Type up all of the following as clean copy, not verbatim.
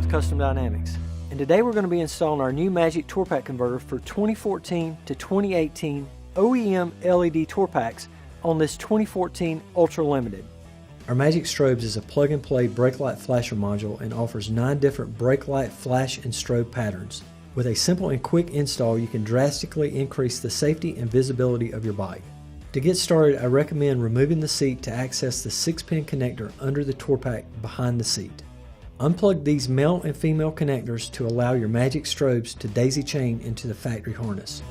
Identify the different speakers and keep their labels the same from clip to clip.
Speaker 1: with Custom Dynamics, and today we're going to be installing our new Magic Tour Pack converter for 2014 to 2018 OEM LED Tour Packs on this 2014 Ultra Limited. Our Magic Strobes is a plug-and-play brake light flasher module and offers 9 different brake light flash and strobe patterns. With a simple and quick install, you can drastically increase the safety and visibility of your bike. To get started, I recommend removing the seat to access the 6-pin connector under the Tour Pack behind the seat. Unplug these male and female connectors to allow your Magic Strobes to daisy chain into the factory harness.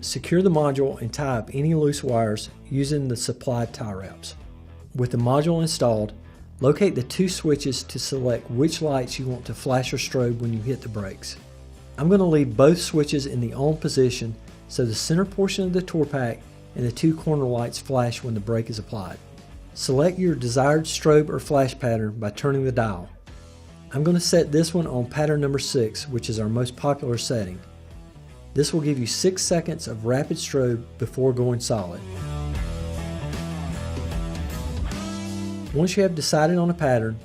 Speaker 1: Secure the module and tie up any loose wires using the supplied tie wraps. With the module installed, locate the 2 switches to select which lights you want to flash or strobe when you hit the brakes. I'm going to leave both switches in the on position so the center portion of the Tour Pack and the 2 corner lights flash when the brake is applied. Select your desired strobe or flash pattern by turning the dial. I'm going to set this one on pattern number 6, which is our most popular setting. This will give you 6 seconds of rapid strobe before going solid. Once you have decided on a pattern,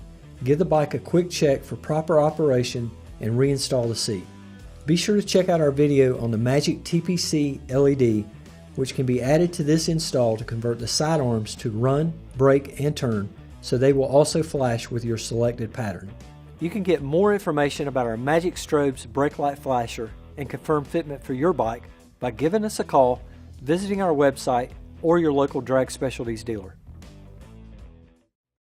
Speaker 1: give the bike a quick check for proper operation and reinstall the seat. Be sure to check out our video on the Magic TPC LED, which can be added to this install to convert the sidearms to run, brake, and turn, so they will also flash with your selected pattern. You can get more information about our Magic Strobes brake light flasher and confirm fitment for your bike by giving us a call, visiting our website, or your local Drag Specialties dealer.